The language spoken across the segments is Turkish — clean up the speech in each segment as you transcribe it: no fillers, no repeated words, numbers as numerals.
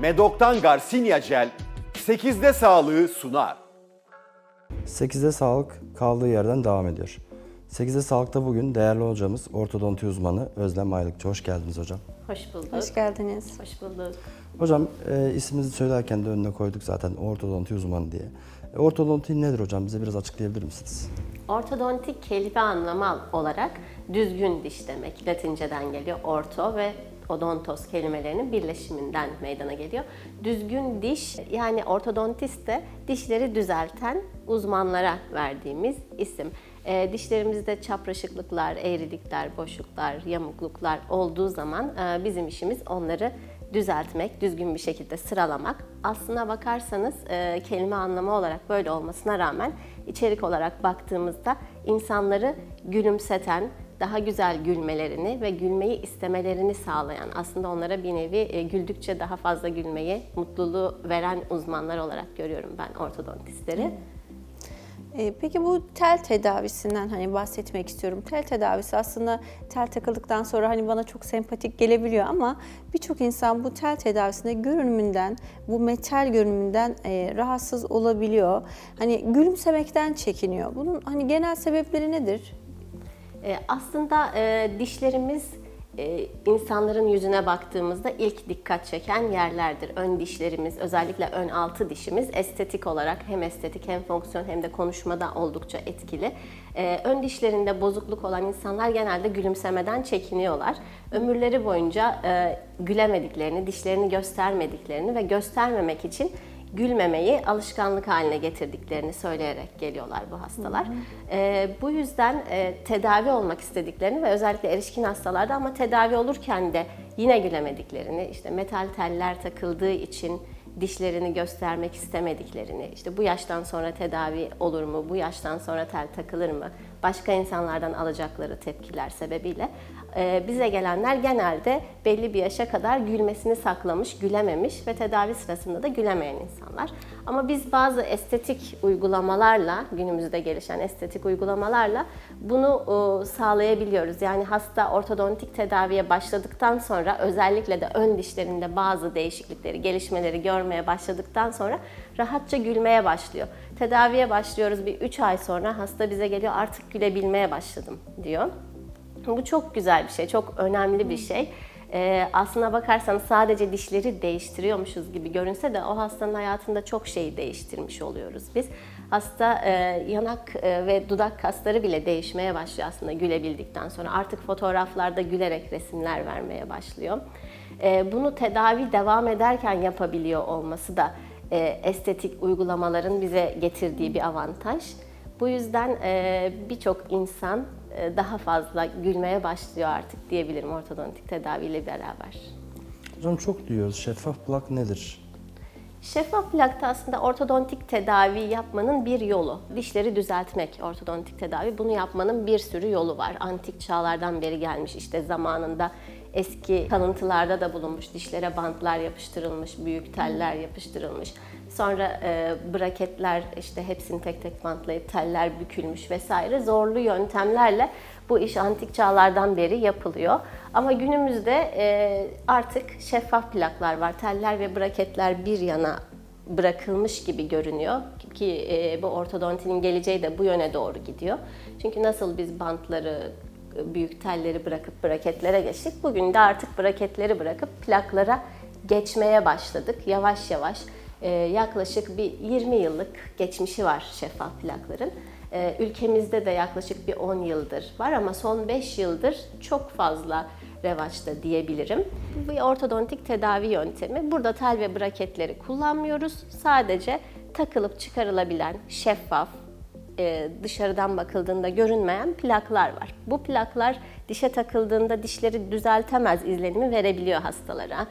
Medok'tan Garcinia Gel 8'de sağlığı sunar. 8'de sağlık kaldığı yerden devam ediyor. 8'de sağlıkta bugün değerli hocamız ortodonti uzmanı Özlem Aylıkçı. Hoş geldiniz hocam. Hoş bulduk. Hoş geldiniz. Hoş bulduk. Hocam isminizi söylerken de önüne koyduk zaten ortodonti uzmanı diye. Ortodonti nedir hocam? Bize biraz açıklayabilir misiniz? Ortodontik kelime anlamı olarak düzgün diş demek. Latinceden geliyor. Orto ve odontos kelimelerinin birleşiminden meydana geliyor. Düzgün diş, yani ortodontist de dişleri düzelten uzmanlara verdiğimiz isim. Dişlerimizde çapraşıklıklar, eğrilikler, boşluklar, yamukluklar olduğu zaman bizim işimiz onları düzeltmek, düzgün bir şekilde sıralamak. Aslına bakarsanız kelime anlamı olarak böyle olmasına rağmen içerik olarak baktığımızda insanları gülümseten, daha güzel gülmelerini ve gülmeyi istemelerini sağlayan, aslında onlara bir nevi güldükçe daha fazla gülmeyi, mutluluğu veren uzmanlar olarak görüyorum ben ortodontistleri. Peki bu tel tedavisinden bahsetmek istiyorum. Tel tedavisi aslında tel takıldıktan sonra bana çok sempatik gelebiliyor ama birçok insan bu tel tedavisinde görünümünden, bu metal görünümünden rahatsız olabiliyor. Gülümsemekten çekiniyor. Bunun genel sebepleri nedir? Aslında dişlerimiz insanların yüzüne baktığımızda ilk dikkat çeken yerlerdir. Ön dişlerimiz, özellikle ön altı dişimiz estetik olarak hem estetik hem fonksiyon hem de konuşmada oldukça etkili. Ön dişlerinde bozukluk olan insanlar genelde gülümsemeden çekiniyorlar. Ömürleri boyunca gülemediklerini, dişlerini göstermediklerini ve göstermemek için gülmemeyi alışkanlık haline getirdiklerini söyleyerek geliyorlar bu hastalar. Bu yüzden tedavi olmak istediklerini ve özellikle erişkin hastalarda ama tedavi olurken de yine gülemediklerini, işte metal teller takıldığı için dişlerini göstermek istemediklerini, işte bu yaştan sonra tedavi olur mu, bu yaştan sonra tel takılır mı, başka insanlardan alacakları tepkiler sebebiyle bize gelenler genelde belli bir yaşa kadar gülmesini saklamış, gülememiş ve tedavi sırasında da gülemeyen insanlar. Ama biz bazı estetik uygulamalarla, günümüzde gelişen estetik uygulamalarla bunu sağlayabiliyoruz. Yani hasta ortodontik tedaviye başladıktan sonra, özellikle de ön dişlerinde bazı değişiklikleri, gelişmeleri görmeye başladıktan sonra rahatça gülmeye başlıyor. Tedaviye başlıyoruz, bir 3 ay sonra hasta bize geliyor, artık gülebilmeye başladım diyor. Bu çok güzel bir şey, çok önemli bir şey. Aslına bakarsanız sadece dişleri değiştiriyormuşuz gibi görünse de o hastanın hayatında çok şeyi değiştirmiş oluyoruz biz. Hasta yanak ve dudak kasları bile değişmeye başlıyor aslında gülebildikten sonra. Artık fotoğraflarda gülerek resimler vermeye başlıyor. Bunu tedavi devam ederken yapabiliyor olması da estetik uygulamaların bize getirdiği bir avantaj. Bu yüzden birçok insan daha fazla gülmeye başlıyor artık diyebilirim ortodontik tedaviyle beraber. Hocam çok duyuyoruz. Şeffaf plak nedir? Şeffaf plak da aslında ortodontik tedavi yapmanın bir yolu. Dişleri düzeltmek ortodontik tedavi. Bunu yapmanın bir sürü yolu var. Antik çağlardan beri gelmiş, işte zamanında eski kalıntılarda da bulunmuş. Dişlere bantlar yapıştırılmış, büyük teller yapıştırılmış. Sonra braketler, işte hepsini tek tek bantlayıp teller bükülmüş vesaire. Zorlu yöntemlerle bu iş antik çağlardan beri yapılıyor. Ama günümüzde artık şeffaf plaklar var. Teller ve braketler bir yana bırakılmış gibi görünüyor ki bu ortodontinin geleceği de bu yöne doğru gidiyor. Çünkü nasıl biz bantları, büyük telleri bırakıp braketlere geçtik, bugün de artık braketleri bırakıp plaklara geçmeye başladık yavaş yavaş. Yaklaşık bir 20 yıllık geçmişi var şeffaf plakların. Ülkemizde de yaklaşık bir 10 yıldır var ama son 5 yıldır çok fazla revaçta diyebilirim. Bu bir ortodontik tedavi yöntemi. Burada tel ve braketleri kullanmıyoruz. Sadece takılıp çıkarılabilen şeffaf, dışarıdan bakıldığında görünmeyen plaklar var. Bu plaklar dişe takıldığında dişleri düzeltemez izlenimi verebiliyor hastalara.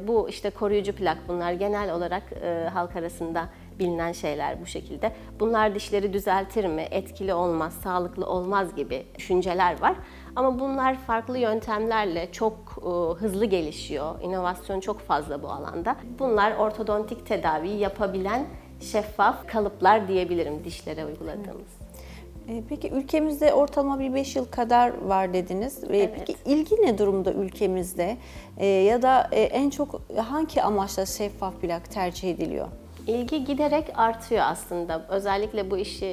Bu işte koruyucu plak, bunlar genel olarak halk arasında bilinen şeyler bu şekilde. Bunlar dişleri düzeltir mi, etkili olmaz, sağlıklı olmaz gibi düşünceler var. Ama bunlar farklı yöntemlerle çok hızlı gelişiyor. İnovasyon çok fazla bu alanda. Bunlar ortodontik tedaviyi yapabilen şeffaf kalıplar diyebilirim dişlere uyguladığımız. Peki ülkemizde ortalama bir 5 yıl kadar var dediniz. Evet. Peki ilgi ne durumda ülkemizde? Ya da en çok hangi amaçla şeffaf plak tercih ediliyor? İlgi giderek artıyor aslında. Özellikle bu işi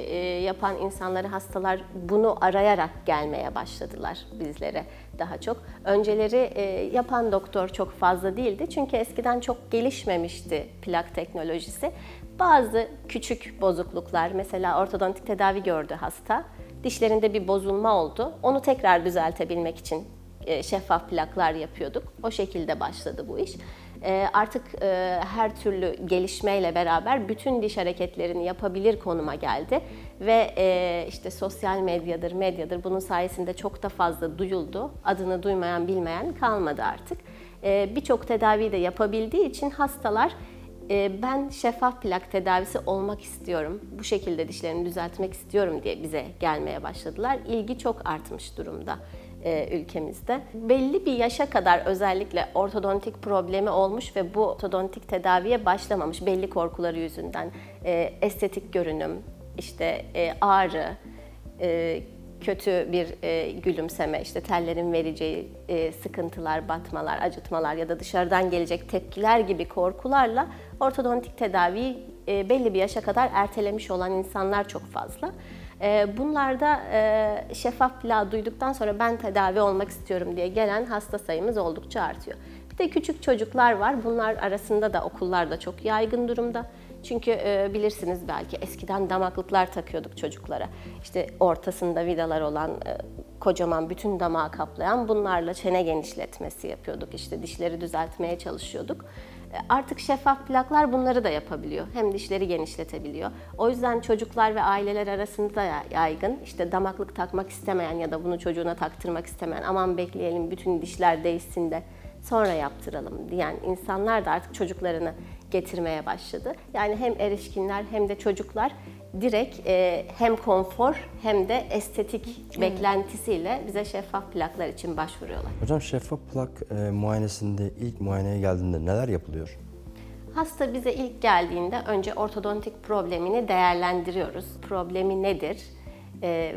yapan insanları, hastalar bunu arayarak gelmeye başladılar bizlere daha çok. Önceleri yapan doktor çok fazla değildi. Çünkü eskiden çok gelişmemişti plak teknolojisi. Bazı küçük bozukluklar, mesela ortodontik tedavi gördü hasta. Dişlerinde bir bozulma oldu. Onu tekrar düzeltebilmek için şeffaf plaklar yapıyorduk. O şekilde başladı bu iş. Artık her türlü gelişmeyle beraber bütün diş hareketlerini yapabilir konuma geldi ve işte sosyal medyadır bunun sayesinde çok da fazla duyuldu. Adını duymayan bilmeyen kalmadı artık. Birçok tedaviyi de yapabildiği için hastalar ben şeffaf plak tedavisi olmak istiyorum, bu şekilde dişlerimi düzeltmek istiyorum diye bize gelmeye başladılar. İlgi çok artmış durumda ülkemizde. Belli bir yaşa kadar özellikle ortodontik problemi olmuş ve bu ortodontik tedaviye başlamamış belli korkuları yüzünden estetik görünüm, işte ağrı, kötü bir gülümseme, işte tellerin vereceği sıkıntılar, batmalar, acıtmalar ya da dışarıdan gelecek tepkiler gibi korkularla ortodontik tedaviyi belli bir yaşa kadar ertelemiş olan insanlar çok fazla. Bunlarda şeffaf plağı duyduktan sonra ben tedavi olmak istiyorum diye gelen hasta sayımız oldukça artıyor. Bir de küçük çocuklar var. Bunlar arasında da okullarda çok yaygın durumda. Çünkü bilirsiniz belki eskiden damaklıklar takıyorduk çocuklara. İşte ortasında vidalar olan, kocaman bütün damağı kaplayan, bunlarla çene genişletmesi yapıyorduk. İşte dişleri düzeltmeye çalışıyorduk. Artık şeffaf plaklar bunları da yapabiliyor. Hem dişleri genişletebiliyor. O yüzden çocuklar ve aileler arasında da yaygın. İşte damaklık takmak istemeyen ya da bunu çocuğuna taktırmak istemeyen, aman bekleyelim bütün dişler değişsin de sonra yaptıralım diyen insanlar da artık çocuklarını getirmeye başladı. Yani hem erişkinler hem de çocuklar direkt hem konfor hem de estetik beklentisiyle bize şeffaf plaklar için başvuruyorlar. Hocam şeffaf plak muayenesinde ilk muayeneye geldiğinde neler yapılıyor? Hasta bize ilk geldiğinde önce ortodontik problemini değerlendiriyoruz. Problemi nedir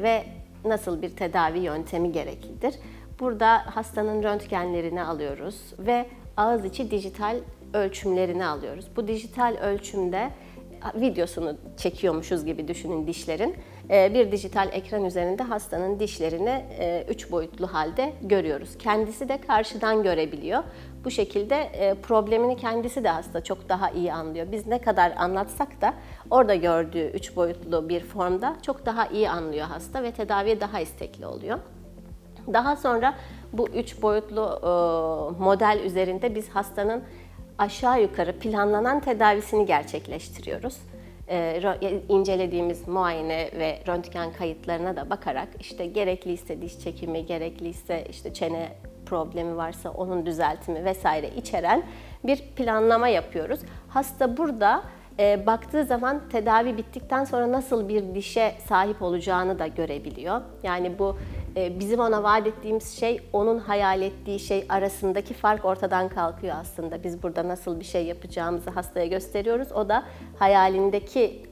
ve nasıl bir tedavi yöntemi gereklidir? Burada hastanın röntgenlerini alıyoruz ve ağız içi dijital ölçümlerini alıyoruz. Bu dijital ölçümde videosunu çekiyormuşuz gibi düşünün dişlerin. Bir dijital ekran üzerinde hastanın dişlerini 3 boyutlu halde görüyoruz. Kendisi de karşıdan görebiliyor. Bu şekilde problemini kendisi de hasta çok daha iyi anlıyor. Biz ne kadar anlatsak da orada gördüğü 3 boyutlu bir formda çok daha iyi anlıyor hasta ve tedaviye daha istekli oluyor. Daha sonra bu 3 boyutlu model üzerinde biz hastanın aşağı yukarı planlanan tedavisini gerçekleştiriyoruz. İncelediğimiz muayene ve röntgen kayıtlarına da bakarak işte gerekliyse diş çekimi, gerekliyse işte çene problemi varsa onun düzeltimi vesaire içeren bir planlama yapıyoruz. Hasta burada baktığı zaman tedavi bittikten sonra nasıl bir dişe sahip olacağını da görebiliyor. Yani bu bizim ona vaat ettiğimiz şey, onun hayal ettiği şey arasındaki fark ortadan kalkıyor aslında. Biz burada nasıl bir şey yapacağımızı hastaya gösteriyoruz. O da hayalindeki,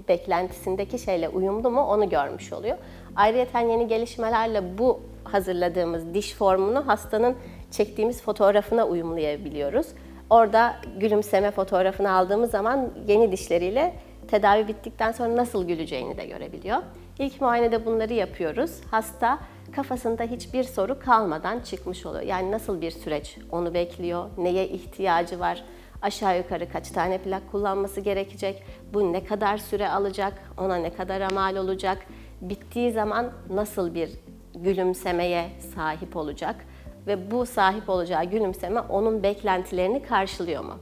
beklentisindeki şeyle uyumlu mu onu görmüş oluyor. Ayrıca yeni gelişmelerle bu hazırladığımız diş formunu hastanın çektiğimiz fotoğrafına uyumlayabiliyoruz. Orada gülümseme fotoğrafını aldığımız zaman yeni dişleriyle tedavi bittikten sonra nasıl güleceğini de görebiliyor. İlk muayenede bunları yapıyoruz. Hasta kafasında hiçbir soru kalmadan çıkmış oluyor. Yani nasıl bir süreç onu bekliyor, neye ihtiyacı var, aşağı yukarı kaç tane plak kullanması gerekecek, bu ne kadar süre alacak, ona ne kadar mal olacak, bittiği zaman nasıl bir gülümsemeye sahip olacak ve bu sahip olacağı gülümseme onun beklentilerini karşılıyor mu?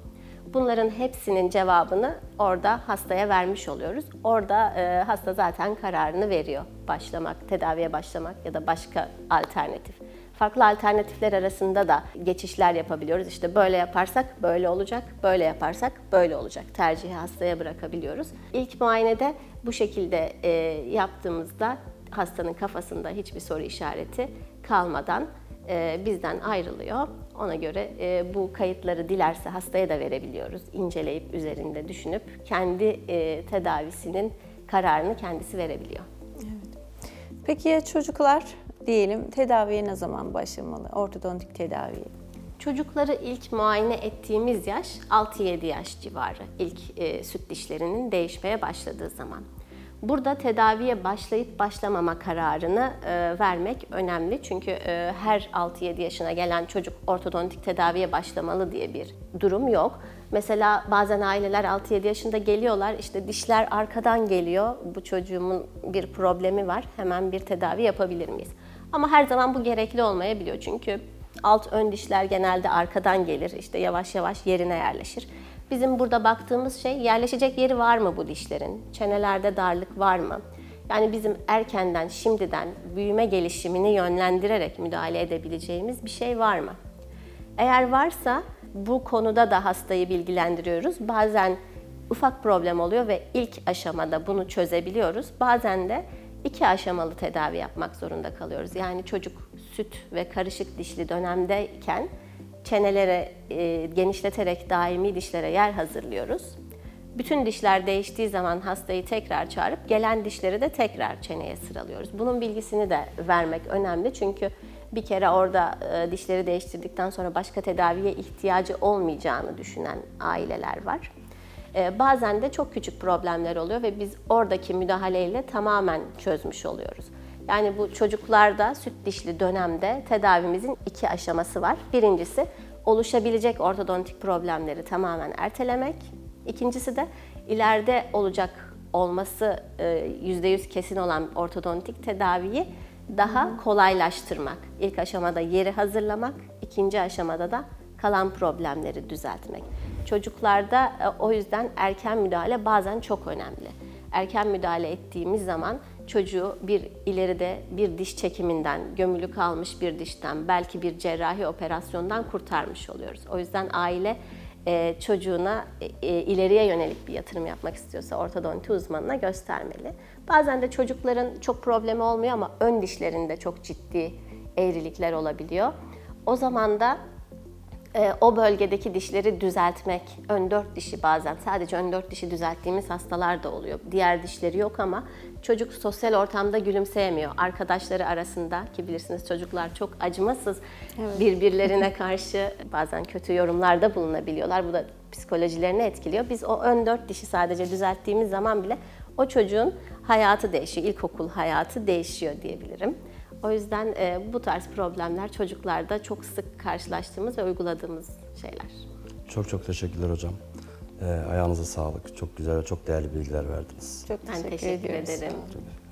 Bunların hepsinin cevabını orada hastaya vermiş oluyoruz. Orada hasta zaten kararını veriyor. Tedaviye başlamak ya da başka alternatif. Farklı alternatifler arasında da geçişler yapabiliyoruz. İşte böyle yaparsak böyle olacak, böyle yaparsak böyle olacak. Tercihi hastaya bırakabiliyoruz. İlk muayenede bu şekilde yaptığımızda hastanın kafasında hiçbir soru işareti kalmadan bizden ayrılıyor. Ona göre bu kayıtları dilerse hastaya da verebiliyoruz. İnceleyip üzerinde düşünüp kendi tedavisinin kararını kendisi verebiliyor. Evet. Peki ya çocuklar diyelim tedaviye ne zaman başlamalı? Ortodontik tedaviye. Çocukları ilk muayene ettiğimiz yaş 6-7 yaş civarı, ilk süt dişlerinin değişmeye başladığı zaman. Burada tedaviye başlayıp başlamama kararını vermek önemli. Çünkü her 6-7 yaşına gelen çocuk ortodontik tedaviye başlamalı diye bir durum yok. Mesela bazen aileler 6-7 yaşında geliyorlar, işte dişler arkadan geliyor, bu çocuğumun bir problemi var, hemen bir tedavi yapabilir miyiz? Ama her zaman bu gerekli olmayabiliyor çünkü alt ön dişler genelde arkadan gelir, işte yavaş yavaş yerine yerleşir. Bizim burada baktığımız şey, yerleşecek yeri var mı bu dişlerin? Çenelerde darlık var mı? Yani bizim erkenden, şimdiden büyüme gelişimini yönlendirerek müdahale edebileceğimiz bir şey var mı? Eğer varsa bu konuda da hastayı bilgilendiriyoruz. Bazen ufak problem oluyor ve ilk aşamada bunu çözebiliyoruz. Bazen de 2 aşamalı tedavi yapmak zorunda kalıyoruz. Yani çocuk süt ve karışık dişli dönemdeyken çenelere genişleterek daimi dişlere yer hazırlıyoruz. Bütün dişler değiştiği zaman hastayı tekrar çağırıp gelen dişleri de tekrar çeneye sıralıyoruz. Bunun bilgisini de vermek önemli çünkü bir kere orada dişleri değiştirdikten sonra başka tedaviye ihtiyacı olmayacağını düşünen aileler var. Bazen de çok küçük problemler oluyor ve biz oradaki müdahaleyle tamamen çözmüş oluyoruz. Yani bu çocuklarda süt dişli dönemde tedavimizin 2 aşaması var. Birincisi oluşabilecek ortodontik problemleri tamamen ertelemek. İkincisi de ileride olacak olması %100 kesin olan ortodontik tedaviyi daha kolaylaştırmak. İlk aşamada yeri hazırlamak, ikinci aşamada da kalan problemleri düzeltmek. Çocuklarda o yüzden erken müdahale bazen çok önemli. Erken müdahale ettiğimiz zaman çocuğu ileride bir diş çekiminden, gömülü kalmış bir dişten, belki bir cerrahi operasyondan kurtarmış oluyoruz. O yüzden aile çocuğuna ileriye yönelik bir yatırım yapmak istiyorsa ortodonti uzmanına göstermeli. Bazen de çocukların çok problemi olmuyor ama ön dişlerinde çok ciddi eğrilikler olabiliyor. O zaman da o bölgedeki dişleri düzeltmek, ön 4 dişi bazen sadece ön 4 dişi düzelttiğimiz hastalar da oluyor. Diğer dişleri yok ama çocuk sosyal ortamda gülümseyemiyor. Arkadaşları arasında ki bilirsiniz çocuklar çok acımasız, evet, birbirlerine karşı bazen kötü yorumlarda bulunabiliyorlar. Bu da psikolojilerini etkiliyor. Biz o ön 4 dişi sadece düzelttiğimiz zaman bile o çocuğun hayatı değişiyor, ilkokul hayatı değişiyor diyebilirim. O yüzden bu tarz problemler çocuklarda çok sık karşılaştığımız ve uyguladığımız şeyler. Çok teşekkürler hocam. Ayağınıza sağlık. Çok güzel ve çok değerli bilgiler verdiniz. Çok teşekkür ederim.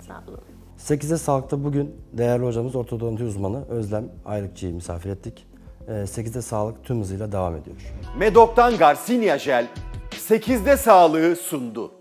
Sağ olun. 8'de Sağlık'ta bugün değerli hocamız ortodonti uzmanı Özlem Aylıkçı'yı misafir ettik. 8'de Sağlık tüm hızıyla devam ediyor. Medok'tan Garcinia Jel 8'de sağlığı sundu.